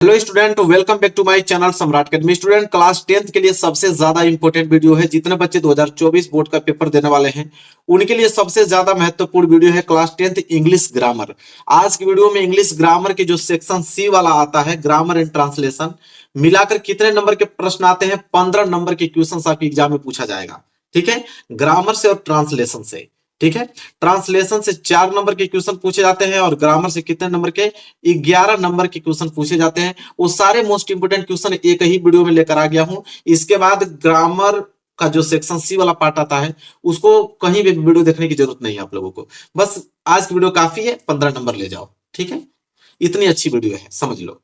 Hello student, welcome back to my channel Samrat academy. Student, class 10th के लिए सबसे ज्यादा इंपॉर्टेंट वीडियो है। जितने बच्चे 2024 बोर्ड का पेपर देने वाले हैं उनके लिए सबसे ज्यादा महत्वपूर्ण वीडियो है क्लास 10th इंग्लिश ग्रामर। आज की वीडियो में इंग्लिश ग्रामर के जो सेक्शन सी वाला आता है, ग्रामर एंड ट्रांसलेशन, मिलाकर कितने नंबर के प्रश्न आते हैं? 15 नंबर के क्वेश्चन आपके एग्जाम में पूछा जाएगा। ठीक है, ग्रामर से और ट्रांसलेशन से। ठीक है, ट्रांसलेशन से 4 नंबर के क्वेश्चन पूछे जाते हैं और ग्रामर से कितने नंबर के? 11 नंबर के क्वेश्चन पूछे जाते हैं। वो सारे मोस्ट इंपोर्टेंट क्वेश्चन एक ही वीडियो में लेकर आ गया हूं। इसके बाद ग्रामर का जो सेक्शन सी वाला पार्ट आता है उसको कहीं भी वीडियो देखने की जरूरत नहीं है आप लोगों को। बस आज की वीडियो काफी है, 15 नंबर ले जाओ। ठीक है, इतनी अच्छी वीडियो है, समझ लो।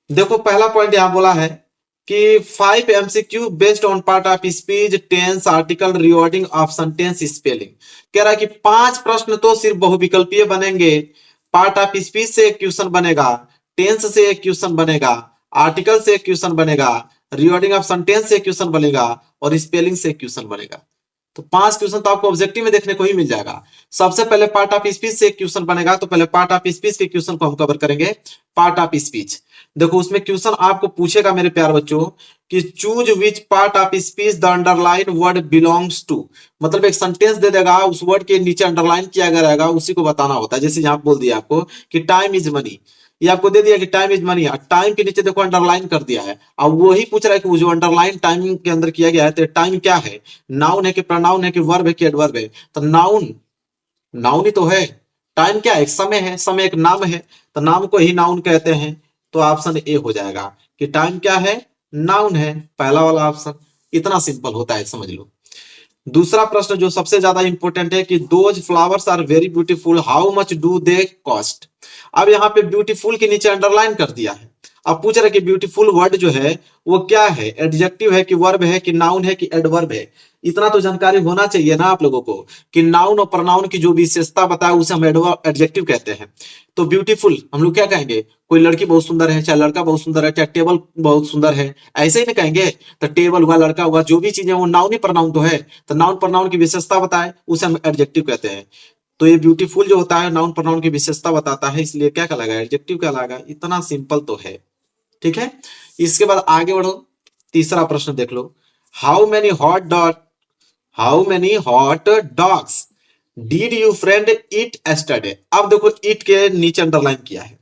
देखो, पहला पॉइंट यहां बोला है कि 5 MCQ based on part of speech, tense, article, rewording of sentence, spelling. कह रहा है कि 5 प्रश्न तो सिर्फ बहुविकल्पीय बनेंगे। पार्ट ऑफ स्पीच से एक क्वेश्चन बनेगा, टेंस से एक क्वेश्चन बनेगा, आर्टिकल से एक क्वेश्चन बनेगा, रिवर्डिंग ऑफ सेंटेंस से एक क्वेश्चन बनेगा और स्पेलिंग से एक क्वेश्चन बनेगा। तो 5 क्वेश्चन तो आपको ऑब्जेक्टिव में देखने को ही मिल जाएगा। सबसे पहले पार्ट ऑफ स्पीच से एक क्वेश्चन बनेगा, तो पहले पार्ट ऑफ स्पीच के क्वेश्चन को हम कवर करेंगे। पार्ट ऑफ स्पीच, देखो उसमें क्वेश्चन आपको पूछेगा मेरे प्यार बच्चों कि choose which part of speech the underline word belongs to. मतलब एक सेंटेंस दे देगा, उस वर्ड के नीचे अंडरलाइन किया गया रहेगा, उसी को बताना होता है। जैसे यहाँ बोल दिया आपको कि टाइम इज मनी, ये आपको दे दिया कि टाइम इज मनी, टाइम के नीचे देखो अंडरलाइन कर दिया है। अब वही पूछ रहा है कि वो जो अंडरलाइन टाइम के अंदर किया गया है, तो टाइम क्या है? नाउन है कि प्रोनाउन है कि वर्ब है कि एडवर्ब है? तो नाउन, नाउन ही तो है। टाइम क्या है? एक समय है, समय एक नाम है, तो नाम को ही नाउन कहते हैं। तो ऑप्शन ए हो जाएगा कि टाइम क्या है? नाउन है, पहला वाला ऑप्शन। इतना सिंपल होता है, समझ लो। दूसरा प्रश्न जो सबसे ज्यादा इंपॉर्टेंट है कि those flowers are very beautiful, how much do they cost. अब यहाँ पे ब्यूटीफुल के नीचे अंडरलाइन कर दिया है। अब पूछ रहे कि ब्यूटीफुल वर्ड जो है वो क्या है? एडजेक्टिव है कि वर्ब है कि नाउन है कि एडवर्ब है? इतना तो जानकारी होना चाहिए ना आप लोगों को कि नाउन और प्रोनाउन की जो विशेषता बताए उसे हम एडजेक्टिव कहते हैं। तो ब्यूटीफुल हम लोग क्या कहेंगे? कोई लड़की बहुत सुंदर है, चाहे लड़का बहुत सुंदर है, चाहे टेबल बहुत सुंदर है, ऐसे ही नहीं कहेंगे। तो टेबल हुआ, लड़का हुआ, जो भी चीजें वो नाउन ही प्रोनाउन तो है। तो नाउन प्रोनाउन की विशेषता बताए उसे हम एडजेक्टिव कहते हैं। तो ये ब्यूटीफुल जो होता है नाउन प्रोनाउन की विशेषता बताता है, इसलिए क्या कहलाएगा? एडजेक्टिव कहलाएगा। इतना सिंपल तो है। ठीक है, इसके बाद आगे बढ़ो। तीसरा प्रश्न देख लो। How many hot dot how many hot dogs did you friend eat yesterday. अब देखो, ईट के नीचे अंडरलाइन किया है।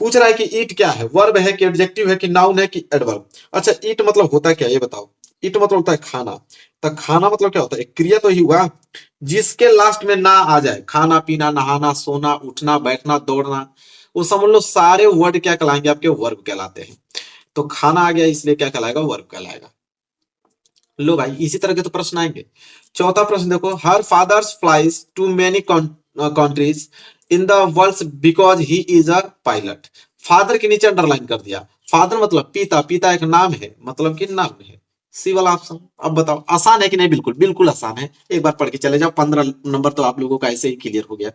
पूछ रहा है कि ईट क्या है? वर्ब है कि एडजेक्टिव है कि नाउन है कि एडवर्ब? अच्छा, ईट मतलब होता क्या ये बताओ? ईट मतलब होता है खाना। तो खाना मतलब क्या होता है? एक क्रिया तो ही हुआ जिसके लास्ट में ना आ जाए। खाना, पीना, नहाना, सोना, उठना, बैठना, दौड़ना, वो समझ लो सारे वर्ड क्या कहलाएंगे? आपके वर्ब कहलाते हैं। तो खाना आ गया, इसलिए क्या कहलाएगा? वर्ब कहलाएगा। लो भाई, इसी तरह के तो प्रश्न आएंगे। चौथा प्रश्न देखो। Her father's flies to many countries in the world because he is a pilot. Father के नीचे अंडरलाइन कर दिया। फादर मतलब पिता, पिता एक नाम है, मतलब कि नाम है। सी वाला ऑप्शन। अब बताओ आसान है कि नहीं? बिल्कुल बिल्कुल आसान है, एक बार पढ़ के चले जाओ। 15 नंबर तो आप लोगों का ऐसे ही क्लियर हो गया।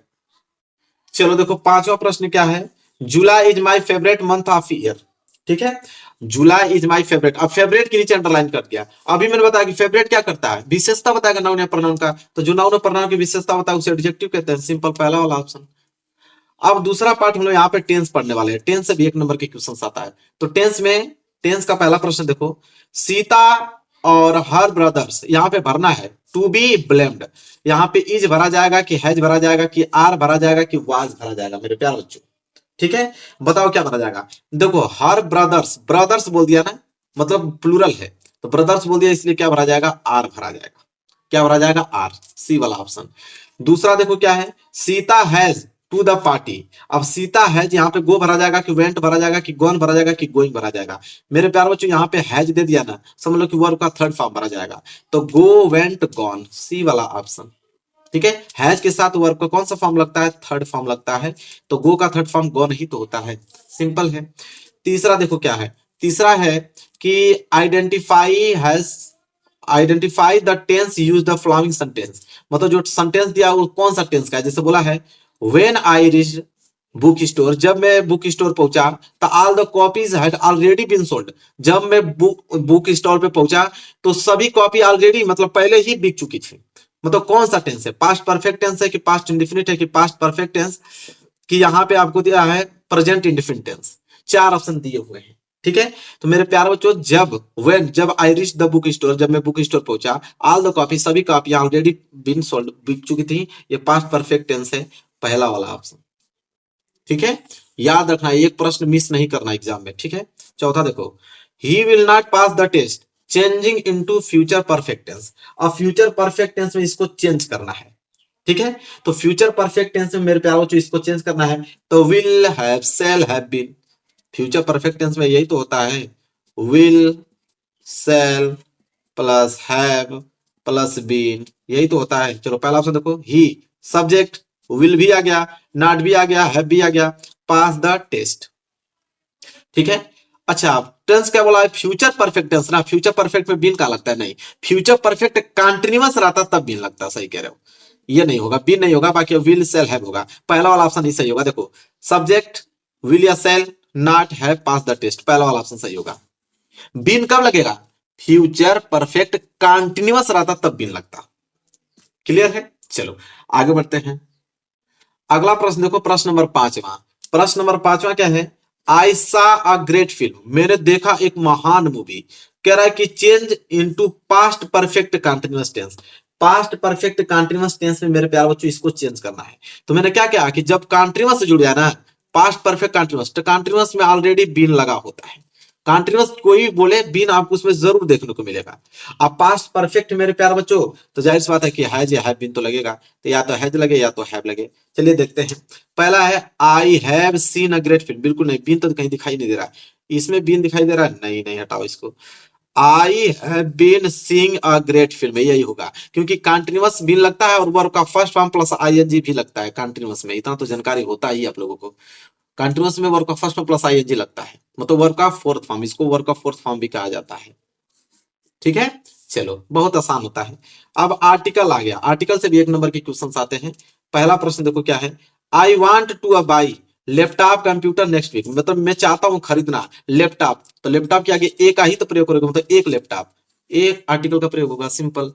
चलो देखो, पांचवा प्रश्न क्या है? जुलाई is my favourite month of year. ठीक है, जुलाई इज माई फेवरेट। अब फेवरेट के नीचे अंडरलाइन कर दिया। अभी मैंने बताया कि फेवरेट क्या करता है? विशेषता बताएगा नाउन या प्रोनाउन का। तो जो नाउन और प्रोनाउन की विशेषता बताया उसे एडजेक्टिव कहते हैं। सिंपल, पहला वाला ऑप्शन। अब दूसरा पार्ट हम लोग यहाँ पे टेंस पढ़ने वाले हैं। टेंस से भी 1 नंबर के क्वेश्चन आता है। तो टेंस में, टेंस का पहला प्रश्न देखो। सीता और हर ब्रदर्स यहाँ पे भरना है टू बी ब्लेम्ड। यहाँ पे इज भरा जाएगा कि हैज भरा जाएगा कि आर भरा जाएगा कि वाज भरा जाएगा मेरे प्यार बच्चों? ठीक है, बताओ क्या भरा जाएगा? देखो, हर ब्रदर्स, ब्रदर्स बोल दिया ना, मतलब प्लूरल है, तो ब्रदर्स बोल दिया, इसलिए क्या भरा जाएगा? आर भरा जाएगा। क्या भरा जाएगा? आर। सी वाला ऑप्शन। दूसरा देखो क्या है? Sita has to the party. अब सीता हैज यहाँ पे गो भरा जाएगा कि वेंट भरा जाएगा कि गोन भरा जाएगा कि गोइंग भरा जाएगा? मेरे प्यार बच्चों, यहाँ पे हैज दे दिया ना, समझ लो कि वर्ब का थर्ड फॉर्म भरा जाएगा। तो गो, वेंट, गॉन, सी वाला ऑप्शन। ठीक है, हैज के साथ वर्ब का कौन सा फॉर्म लगता है? थर्ड फॉर्म लगता है। तो गो का थर्ड फॉर्म गॉन ही तो होता है। सिंपल है। तीसरा देखो क्या है? तीसरा है कि identify the tense use the following sentence. मतलब जो सेंटेंस दिया वो कौन सा टेंस का है? जैसे बोला है when I reach book store, जब मैं बुक स्टोर पहुंचा, तो all the copies had already been sold. जब मैं बुक स्टोर पे पहुंचा तो सभी कॉपी ऑलरेडी मतलब पहले ही बिक चुकी थी। मतलब कौन सा टेंस है? पास्ट परफेक्ट टेंस है कि पास्ट इंडिफिनिट है कि पास्ट परफेक्ट टेंस? कि यहाँ पे आपको दिया है प्रेजेंट इंडिफिनिट टेंस। 4 ऑप्शन दिए हुए हैं। ठीक है। तो मेरे प्यारे बच्चों, जब I reach the book store, जब मैं बुक स्टोर पहुंचा, ऑल द कॉपी, सभी कॉपियां ऑलरेडी बीन सोल्ड, बिक चुकी थी। ये पास्ट परफेक्ट टेंस है, पहला वाला ऑप्शन। ठीक है, याद रखना, एक प्रश्न मिस नहीं करना एग्जाम में। ठीक है, चौथा देखो, he will not pass the test changing into future perfect tense. अब फ्यूचर परफेक्ट टेंस में इसको चेंज करना है। ठीक है, तो फ्यूचर परफेक्ट टेंस में मेरे प्यारे बच्चों इसको चेंज करना है, तो will have, shall have been. Future perfect tense में यही तो होता है, will, shall plus have plus been, यही तो होता है। चलो पहला ऑप्शन देखो, ही सब्जेक्ट, विल भी आ गया, नॉट भी आ गया, हैव भी आ गया, पास द टेस्ट। ठीक है, अच्छा टेंस क्या बोला है, फ्यूचर परफेक्ट टेंस ना, फ्यूचर परफेक्ट में बीन का लगता है, नहीं, फ्यूचर परफेक्ट कंटिन्यूअस रहता तब बीन लगता है, सही कह रहे हो, ये नहीं होगा, बीन नहीं होगा, बाकी विल सेल हैव होगा। पहला वाला ऑप्शन ही सही होगा। देखो सब्जेक्ट विल या shall, not have, pass the test, पहला वाला ऑप्शन सही होगा। बीन कब लगेगा, फ्यूचर परफेक्ट कंटिन्यूअस रहता तब बीन लगता। क्लियर है, चलो आगे बढ़ते हैं। अगला प्रश्न देखो, प्रश्न नंबर 5वां। प्रश्न नंबर 5वां क्या है, आई सा अ ग्रेट फिल्म, मैंने देखा एक महान मूवी। कह रहा है कि change into past perfect continuous tense. Past perfect continuous tense में मेरे प्यारे बच्चों इसको चेंज करना है। तो मैंने क्या किया कि जब कंटिन्यूअस से जुड़ गया ना, पास्ट परफेक्ट कंटिन्यूअस, तो कंटिन्यूअस में ऑलरेडी बीन लगा होता है। कंटिन्यूअस कोई भी बोले, बीन आपको उसमें जरूर देखने को मिलेगा। अब पास्ट परफेक्ट मेरे प्यारे बच्चों, तो जाहिर सी बात है कि हैज या हैव बीन तो लगेगा, तो या तो हैज लगे या तो हैव लगे। चलिए देखते हैं। पहला है I have seen a great film, बिल्कुल नहीं, बीन तो कहीं दिखाई नहीं दे रहा है। इसमें बीन दिखाई दे रहा है, नहीं नहीं, हटाओ इसको। I have been seeing a great film, यही होगा, क्योंकि कंटिन्यूअस बीन लगता है और वर्ब का फर्स्ट फॉर्म प्लस आईएनजी भी लगता है कंटिन्यूअस में, इतना तो जानकारी होता ही आप लोगों को। कंटिन्यूअस में वर्ब का फर्स्ट फॉर्म प्लस आईएनजी लगता है, मतलब वर्ब का फोर्थ फॉर्म, इसको वर्ब का फोर्थ फॉर्म भी कहा जाता है। ठीक है, चलो बहुत आसान होता है। अब आर्टिकल आ गया, आर्टिकल से भी एक नंबर के क्वेश्चन आते हैं। पहला प्रश्न देखो क्या है, I want to buy laptop computer next week, मतलब मैं चाहता हूं खरीदना लैपटॉप, तो लैपटॉप के आगे एक का ही तो प्रयोग करोगे, मतलब एक लैपटॉप, एक आर्टिकल का प्रयोग होगा, सिंपल।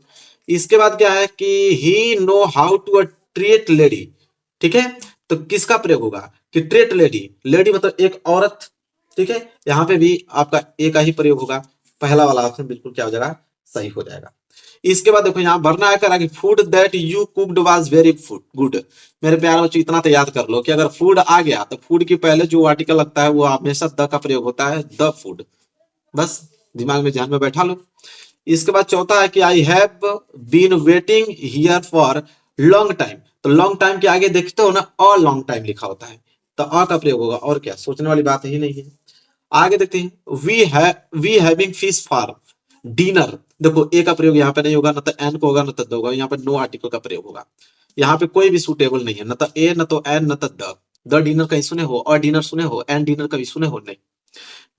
इसके बाद क्या है कि he know how to treat lady. ठीक है, तो किसका प्रयोग होगा कि ट्रीट लेडी, लेडी मतलब एक औरत। ठीक है, यहां पे भी आपका एक का ही प्रयोग होगा, पहला वाला ऑप्शन बिल्कुल क्या हो जाएगा, सही हो जाएगा। इसके बाद देखो यहाँ भरना है करा कि food that you cooked was very good. मेरे प्यारे बच्चों इतना तो याद कर लो कि अगर फूड आ गया तो फूड के पहले जो आर्टिकल लगता है वो हमेशा द का प्रयोग होता है, द फूड, बस दिमाग में ध्यान में बैठा लो। इसके बाद चौथा है कि I have been waiting here for long time, तो लॉन्ग टाइम के आगे देखते हो ना, अ लॉन्ग टाइम लिखा होता है, तो अ का प्रयोग होगा, और क्या, सोचने वाली बात ही नहीं है। आगे देखते हैं, we having fish for dinner. देखो ए का प्रयोग यहाँ पे नहीं होगा, न तो एन को होगा न तो द होगा, यहाँ पे नो आर्टिकल का प्रयोग होगा। यहाँ पे कोई भी सुटेबल नहीं है, न तो ए न तो एन न तो द डिनर कहीं सुने हो, और डिनर सुने हो, एन डिनर कभी सुने हो, नहीं,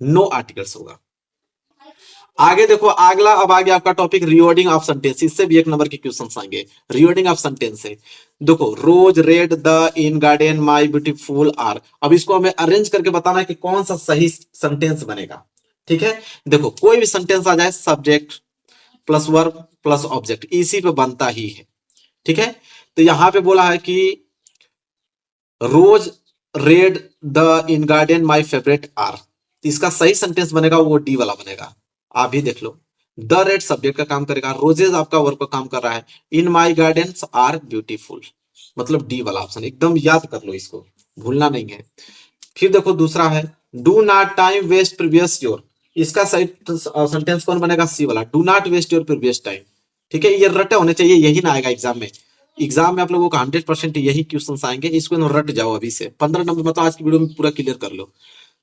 नो आर्टिकल्स होगा। आगे देखो अगला, अब आ गया आपका टॉपिक रिवर्डिंग ऑफ सेंटेंस, इससे भी एक नंबर के क्वेश्चंस आएंगे। रिवर्डिंग ऑफ सेंटेंस है, देखो rose red the in garden my beautiful are. अब इसको हमें अरेंज करके बताना है कि कौन सा सही सेंटेंस बनेगा। ठीक है, देखो कोई भी सेंटेंस आ जाए, subject plus verb plus object, इसी पे बनता ही है। ठीक है, तो यहां पे बोला है कि rose red the in garden my favourite are, तो इसका सही सेंटेंस बनेगा वो डी वाला बनेगा। आप भी देख लो, द रेड सब्जेक्ट का काम करेगा, रोजेज आपका वर्ब का काम कर रहा है, इन माई गार्डन आर ब्यूटीफुल, मतलब डी वाला ऑप्शन, एकदम याद कर लो, इसको भूलना नहीं है। फिर देखो दूसरा है, do not time waste previous your, इसका सही सेंटेंस कौन बनेगा, सी वाला, do not waste your previous time. ठीक है, ये रटे होने चाहिए, यही ना आएगा एग्जाम में। एग्जाम में आप लोगों का 100% यही क्वेश्चन आएंगे, इसको रट जाओ अभी से, 15 नंबर मतलब आज की वीडियो में पूरा क्लियर कर लो।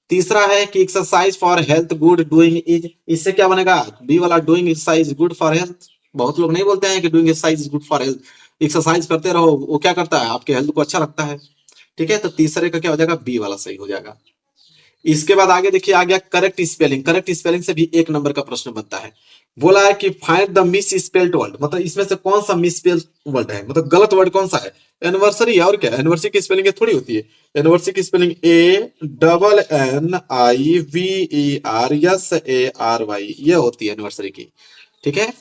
तीसरा है कि exercise for health good doing is, इससे क्या बनेगा, बी वाला, doing exercise good for health. बहुत लोग नहीं बोलते हैं कि doing exercise is good for health, exercise करते रहो, वो क्या करता है, आपके हेल्थ को अच्छा रखता है। ठीक है, तो तीसरे का क्या हो जाएगा, बी वाला सही हो जाएगा। इसके बाद आगे देखिए आ गया करेक्ट स्पेलिंग, करेक्ट स्पेलिंग से भी एक नंबर का प्रश्न बनता है। बोला है कि find the miss spelled word, मतलब इसमें से कौन सा मिस स्पेल्ड वर्ड है, मतलब गलत वर्ड कौन सा है, एनिवर्सरी है, और क्या, एनिवर्सरी की स्पेलिंग थोड़ी होती है, एनिवर्सरी की स्पेलिंग ANNIVERSARY, ये होती है एनिवर्सरी की। ठीक है,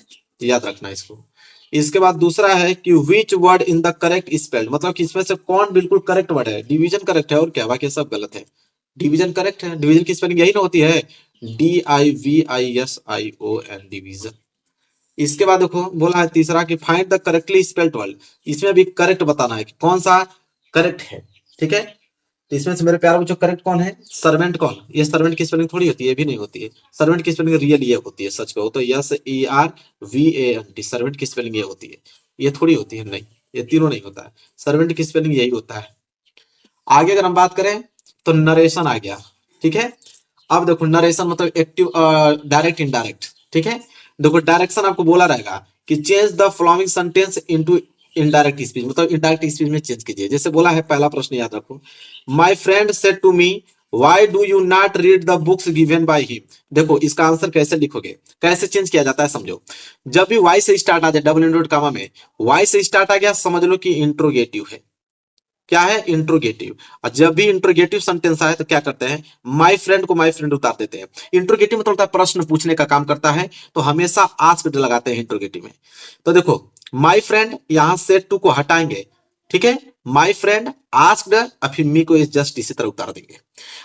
याद रखना इसको। इसके बाद दूसरा है कि which word in the correct spelled, मतलब कि इसमें से कौन बिल्कुल करेक्ट वर्ड है, डिवीजन करेक्ट है, और क्या, बाकी सब गलत है। डिवीजन करेक्ट है, डिवीजन की स्पेलिंग यही ना होती है, DIVISION, डिवीजन। इसके बाद देखो बोला है तीसरा कि find the correctly spelled word. इसमें भी करेक्ट बताना है कि कौन सा करेक्ट है। ठीक है, तो इसमें से मेरे प्यारे बच्चों करेक्ट कौन है? सर्वेंट। कौन? ये सर्वेंट की स्पेलिंग थोड़ी होती है, ये भी नहीं होती है। सर्वेंट की स्पेलिंग रियल ये होती है, सच कहो तो SERVANT, सर्वेंट की स्पेलिंग ये होती है, ये थोड़ी होती है, नहीं, ये तीनों नहीं होता है। सर्वेंट की स्पेलिंग यही होता है। आगे अगर हम बात करें तो नरेशन आ गया। ठीक है, अब देखो नरेशन मतलब एक्टिव, डायरेक्ट, इनडायरेक्ट। ठीक है, देखो डायरेक्शन आपको बोला रहेगा कि change the following sentence into indirect speech, मतलब इनडायरेक्ट स्पीच में चेंज कीजिए। जैसे बोला है, पहला प्रश्न याद रखो, my friend said to me why do you not read the books given by him. देखो इसका आंसर कैसे लिखोगे, कैसे चेंज किया जाता है समझो। जब भी वाई से स्टार्ट आ जाए, डबल इंडोड कामा में वाई से स्टार्ट आ गया, समझ लो कि इंट्रोगेटिव है। क्या है? इंट्रोगेटिव। और जब भी इंट्रोगेटिव सेंटेंस आए तो क्या करते हैं, माय फ्रेंड को माय फ्रेंड उतार देते हैं। इंट्रोगेटिव मतलब होता है प्रश्न पूछने का काम करता है, तो हमेशा आस्क्ड लगाते हैं इंट्रोगेटिव में। तो देखो माय फ्रेंड, यहां से टू को हटाएंगे। ठीक है, माय फ्रेंड आस्क्ड, और फिर मी को जस्ट इसी तरह उतार देंगे।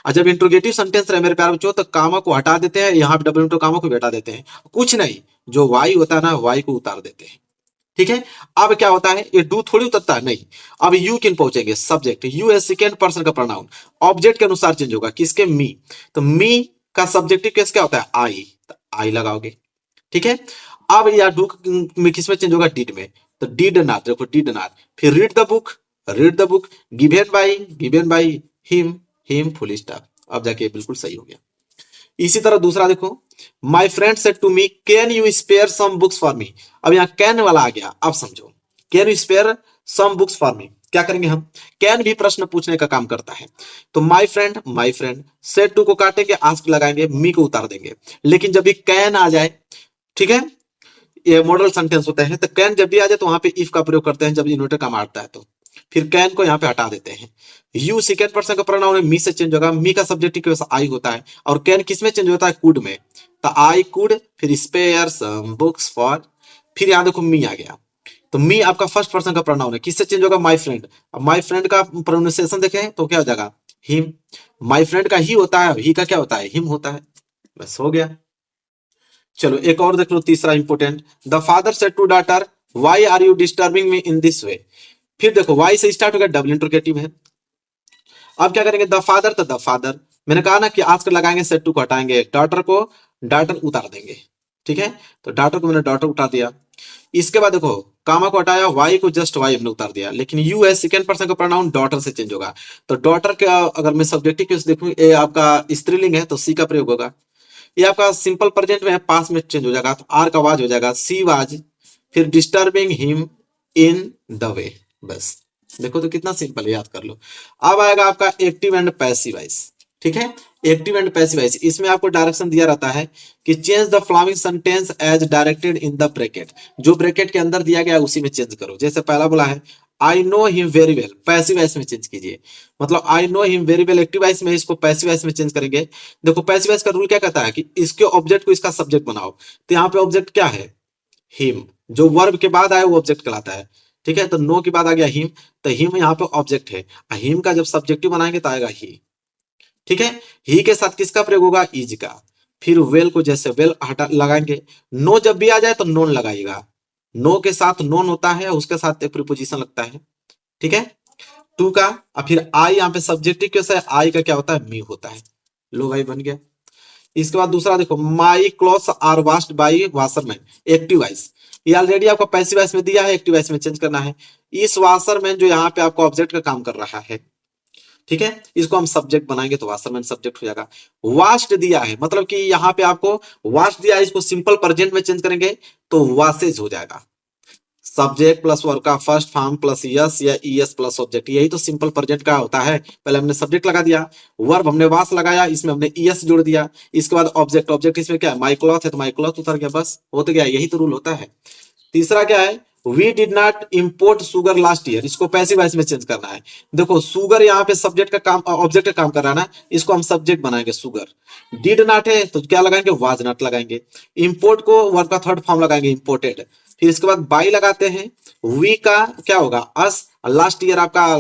और जब इंट्रोगेटिव सेंटेंस रहे मेरे प्यारे बच्चों, तो कामा को हटा देते हैं, यहाँ पे डबल इंटो कामा को भी हटा देते हैं, कुछ नहीं, जो वाई होता है ना, वाई को उतार देते हैं। ठीक है, अब क्या होता है, ये डू थोड़ी उतरता है, नहीं। अब यू किन पहुंचेंगे, सब्जेक्ट, यू है सेकेंड पर्सन का प्रोनाउन, ऑब्जेक्ट के अनुसार चेंज होगा, किसके? मी। तो मी का सब्जेक्टिव केस क्या होता है? आई, तो आई लगाओगे। ठीक है, अब या डू में किस में चेंज होगा? डिड में। तो डिड नॉट, देखो डिड नॉट। फिर read the book, read the book, given by him full stop. अब जाके बिल्कुल सही हो गया। इसी तरह दूसरा देखो, my friend said to me can you spare some books for me. अब यहाँ कैन वाला आ गया, अब समझो, can you spare some books for me, क्या करेंगे हम? कैन भी प्रश्न पूछने का काम करता है। तो माई फ्रेंड सेड टू को काटेंगे, आस्क लगाएंगे, मी को उतार देंगे। लेकिन जब भी कैन आ जाए, ठीक है, ये मॉडल सेंटेंस होते हैं, तो कैन जब भी आ जाए तो वहां पे इफ का प्रयोग करते हैं, जब इन्वर्टर का मारता है तो। फिर कैन को यहाँ पे हटा देते हैं। यू सेकेंड पर्सन का प्रोनाउन है, मी से चेंज होगा, मी का सब्जेक्टिव के वैसा आई होता है, और कैन किस में चेंज होता है? कुड में। तो आई कुड, फिर स्पेयर सम बुक्स फॉर, फिर यहाँ देखो मी आ गया। तो मी आपका फर्स्ट पर्सन का प्रोनाउन है, किससे चेंज होगा? My friend. अब माय फ्रेंड का प्रोनाउंसिएशन देखें तो क्या हो जाएगा? हिम। माय फ्रेंड का ही होता है, ही का क्या होता है? हिम होता है। बस हो गया। चलो एक और देख लो, तीसरा important, the father said to daughter why are you disturbing me in this way. फिर देखो वाई से स्टार्ट हो गया, डबल इंट्रोगेटिव है। अब क्या करेंगे? द फादर, तो द फादर, मैंने कहा ना कि आस्क लगाएंगे, सेड टू को हटाएंगे, डॉटर को डॉटर उतार देंगे। ठीक है, तो डॉटर को मैंने डॉटर उतार दिया। इसके बाद देखो कामा को हटाया, वाई को जस्ट वाई हमने उतार दिया, लेकिन यू है सेकंड पर्सन का प्रोनाउन, डॉटर से चेंज होगा। तो डॉटर का अगर मैं सब्जेक्टिव केस देखूं, ये आपका स्त्रीलिंग है तो सी का प्रयोग होगा। ये आपका सिंपल प्रेजेंट में है, पास में चेंज हो जाएगा, तो आर का वाज हो जाएगा, सी वाज, फिर disturbing him in the way. बस देखो तो कितना सिंपल है, याद कर लो। अब आएगा आपका एक्टिव एंड पैसिव वॉइस। ठीक है, एक्टिव एंड पैसिव वॉइस, इसमें आपको डायरेक्शन दिया रहता है कि change the following sentence as directed in the bracket. जो ब्रैकेट के अंदर दिया गया है उसी में चेंज करो। जैसे पहला बोला है I know him very well, passive voice में चेंज कीजिए, मतलब I know him very well active voice में, इसको पैसिव वॉइस में चेंज करेंगे। देखो पैसिव वॉइस का रूल क्या कहता है कि इसके ऑब्जेक्ट को इसका सब्जेक्ट बनाओ। तो यहाँ पे ऑब्जेक्ट क्या है? हिम। जो वर्ब के बाद आए वो ऑब्जेक्ट कहलाता है। ठीक है, तो नो के बाद आ गया हिम, तो हिम यहाँ पे ऑब्जेक्ट है। हिम का जब सब्जेक्टिव बनाएंगे तो आएगा ही। ठीक है, ही के साथ किसका प्रयोग होगा? इज का। फिर वेल को जैसे वेल हटा लगाएंगे। नो जब भी आ जाए तो नोन लगाइएगा। नो के साथ नोन होता है, उसके साथ एक प्रीपोजिशन लगता है। ठीक है, टू का, और फिर आई यहाँ पे सब्जेक्टिव कैसे है? आई का क्या होता है? मी होता है। लो भाई बन गया। इसके बाद दूसरा देखो, my clothes are washed by washerman, active voice. ये ऑलरेडी आपको पैसिव वॉइस में दिया है, एक्टिव वॉइस में चेंज करना है। इस वॉशरमैन जो यहाँ पे आपको ऑब्जेक्ट का काम कर रहा है, ठीक है, इसको हम सब्जेक्ट बनाएंगे तो वॉशरमैन सब्जेक्ट हो जाएगा। वॉश्ड दिया है, मतलब कि यहाँ पे आपको वॉश दिया है, इसको सिंपल प्रेजेंट में चेंज करेंगे तो वॉशेज हो जाएगा। सब्जेक्ट प्लस वर्ब का फर्स्ट फॉर्म प्लस यस या ईएस प्लस ऑब्जेक्ट, यही तो सिंपल प्रेजेंट का होता है। पहले हमने सब्जेक्ट लगा दिया, वर्ब हमने वास लगाया, इसमें हमने ईएस जोड़ दिया, इसके बाद ऑब्जेक्ट। ऑब्जेक्ट इसमें क्या है? माई क्लॉथ है तो माई क्लॉथ उतर गया, बस हो तो गया। यही तो रूल होता है। तीसरा क्या है? We did not import sugar last year, इसको पैसिव वॉइस में चेंज करना है। देखो सुगर यहाँ पे सब्जेक्ट का काम, ऑब्जेक्ट का काम कर रहा है ना, इसको हम सब्जेक्ट बनाएंगे सुगर। डिड नॉट है तो क्या लगाएंगे? वाज नॉट लगाएंगे। इंपोर्ट को वर्ब का थर्ड फॉर्म लगाएंगे, इंपोर्टेड। फिर इसके बाद बाई लगाते हैं। वी का क्या होगा? अस। लास्ट ईयर आपका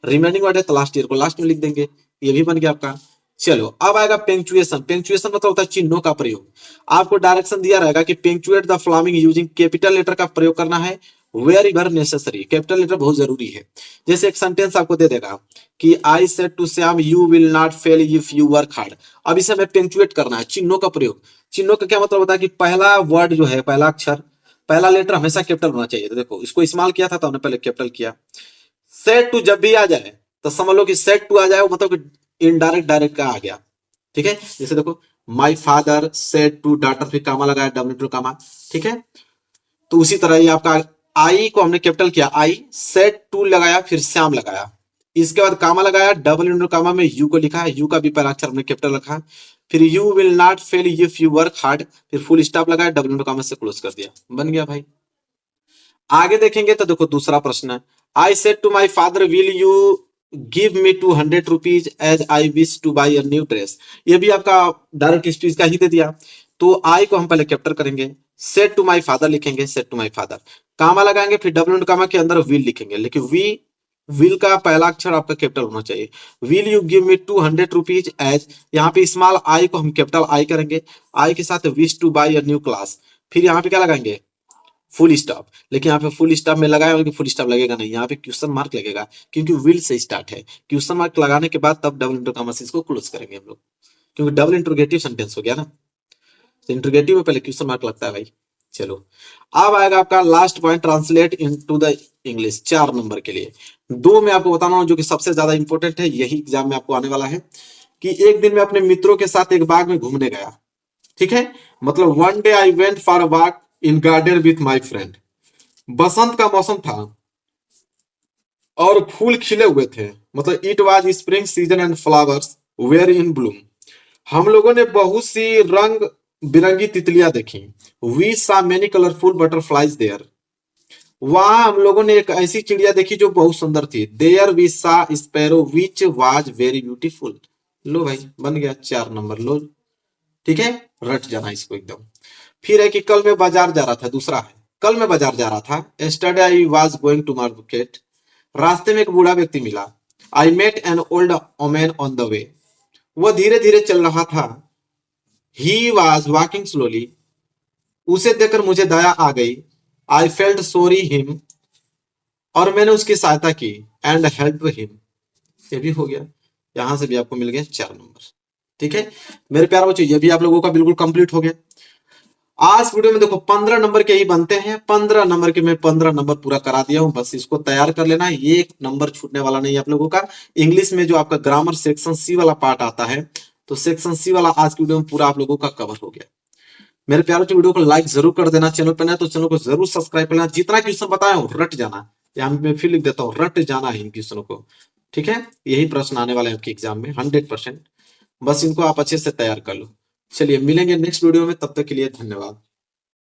रिमेनिंग वर्ड है तो लास्ट ईयर को लास्ट में लिख देंगे, ये भी बन गया आपका। चलो अब आएगा पेंचुएशन। पेंचुएशन मतलब होता है चिन्हों का प्रयोग। आपको डायरेक्शन दिया रहेगा कि punctuate the following using capital letter का प्रयोग करना है wherever necessary. Capital letter बहुत जरूरी है। जैसे एक सेंटेंस आपको दे देगा कि I said to Shyam you will not fail if you work hard. अब इसे हमें पेंचुएट करना है, चिन्हों का प्रयोग। चिन्हों का क्या मतलब होता है कि पहला वर्ड जो है, पहला अक्षर, पहला लेटर हमेशा कैपिटल होना चाहिए। तो देखो इसको इस्तेमाल किया था तो हमने पहले कैपिटल किया। सेड टू जब भी आ जाए तो समझ लो कि सेड टू आ जाए मतलब कि इनडायरेक्ट डायरेक्ट का आ गया। ठीक है, जैसे देखो my father said to daughter, फिर कामा लगाया, डब्ल्यू टू कामा। ठीक है, तो उसी तरह ये आपका आई को हमने कैपिटल किया, आई सेड टू लगाया, फिर श्याम लगाया, इसके बाद कामा लगाया, डबल इंटू कामा में यू को लिखा है, यू का भी पहला अक्षर हमने कैपिटल रखा। फिर you will not fail if you work hard, फिर फुल स्टॉप लगाया, डबल इंटू कामा से क्लोज कर दिया, बन गया भाई। आगे देखेंगे तो देखो दूसरा प्रश्न है, I said to my father will you give me 200 rupees as I wish to buy a new dress. ये भी आपका डायरेक्ट स्पीच का ही दे दिया। तो आई को हम पहले कैप्चर करेंगे, सेड टू माई फादर लिखेंगे, सेड टू माई फादर, कामा लगाएंगे, फिर डब्ल्यू कामा के अंदर विल लिखेंगे, लेकिन विल का पहला अक्षर आपका कैपिटल होना चाहिए। Will you give me 200 rupees as, यहाँ पे स्मॉल आई को हम कैपिटल आई करेंगे, आई के साथ wish to buy a new class, फिर यहाँ पे क्या लगाएंगे फुल स्टॉप। लेकिन यहाँ पे फुल स्टॉप में लगाया कि फुल स्टॉप लगेगा नहीं, यहाँ पे क्वेश्चन मार्क लगेगा क्योंकि विल से स्टार्ट है। क्वेश्चन मार्क लगाने के बाद तब डबल इंटू कामा से इसको क्लोज करेंगे हम लोग, क्योंकि डबल इंट्रोगेटिव सेंटेंस हो गया ना, तो इंट्रोगेटिव में पहले क्वेश्चन मार्क लगता है भाई। चलो अब आएगा आपका last point, translate into the English, 4 number के लिए। दो मैं आपको बताना हूं जो कि सबसे ज्यादा इंपॉर्टेंट है, यही एग्जाम में आपको आने वाला है। कि एक दिन मैं अपने मित्रों के साथ एक बाग में घूमने गया। ठीक है, मतलब one day I went for a walk in garden with my friend. बसंत का मौसम था और फूल खिले हुए थे, मतलब it was spring season and flowers were in bloom. हम लोगों ने बहुत सी रंग बिरंगी तितलियां देखी। We saw many colourful butterflies there. वहां हम लोगों ने एक ऐसी चिड़िया देखी जो बहुत सुंदर थी। There we saw sparrow which was very beautiful. लो भाई बन गया 4 नंबर, लो। ठीक है, रट जाना इसको एकदम। फिर है कि कल मैं बाजार जा रहा था, दूसरा है कल मैं बाजार जा रहा था। yesterday I was going to market. रास्ते में एक बूढ़ा व्यक्ति मिला। I met an old woman on the way. वह धीरे धीरे चल रहा था। He was walking slowly. उसे देखकर मुझे दया आ गई। आई फेल्ट सॉरी हिम, और मैंने उसकी सहायता की। एंड हेल्प हिम, ये भी हो गया। यहां से भी आपको मिल गए 4 नंबर। ठीक है मेरे प्यारे बच्चों, ये भी आप लोगों का बिल्कुल कंप्लीट हो गया। आज वीडियो में देखो 15 नंबर के ही बनते हैं। 15 नंबर के मैं 15 नंबर पूरा करा दिया हूं, बस इसको तैयार कर लेना। ये एक नंबर छूटने वाला नहीं है आप लोगों का। इंग्लिश में जो आपका ग्रामर सेक्शन सी वाला पार्ट आता है, तो सेक्शन सी वाला आज की वीडियो में पूरा आप लोगों का कवर हो गया। मेरे प्यारों की वीडियो को लाइक जरूर कर देना, चैनल पर नया तो चैनल को जरूर सब्सक्राइब कर लेना। जितना क्वेश्चन बताया हूं रट जाना, यहाँ मैं फिर लिख देता हूँ, रट जाना है इन क्वेश्चनों को। ठीक है, यही प्रश्न आने वाले हैं आपके एग्जाम में 100%। बस इनको आप अच्छे से तैयार कर लो। चलिए मिलेंगे नेक्स्ट वीडियो में, तब तक के लिए धन्यवाद।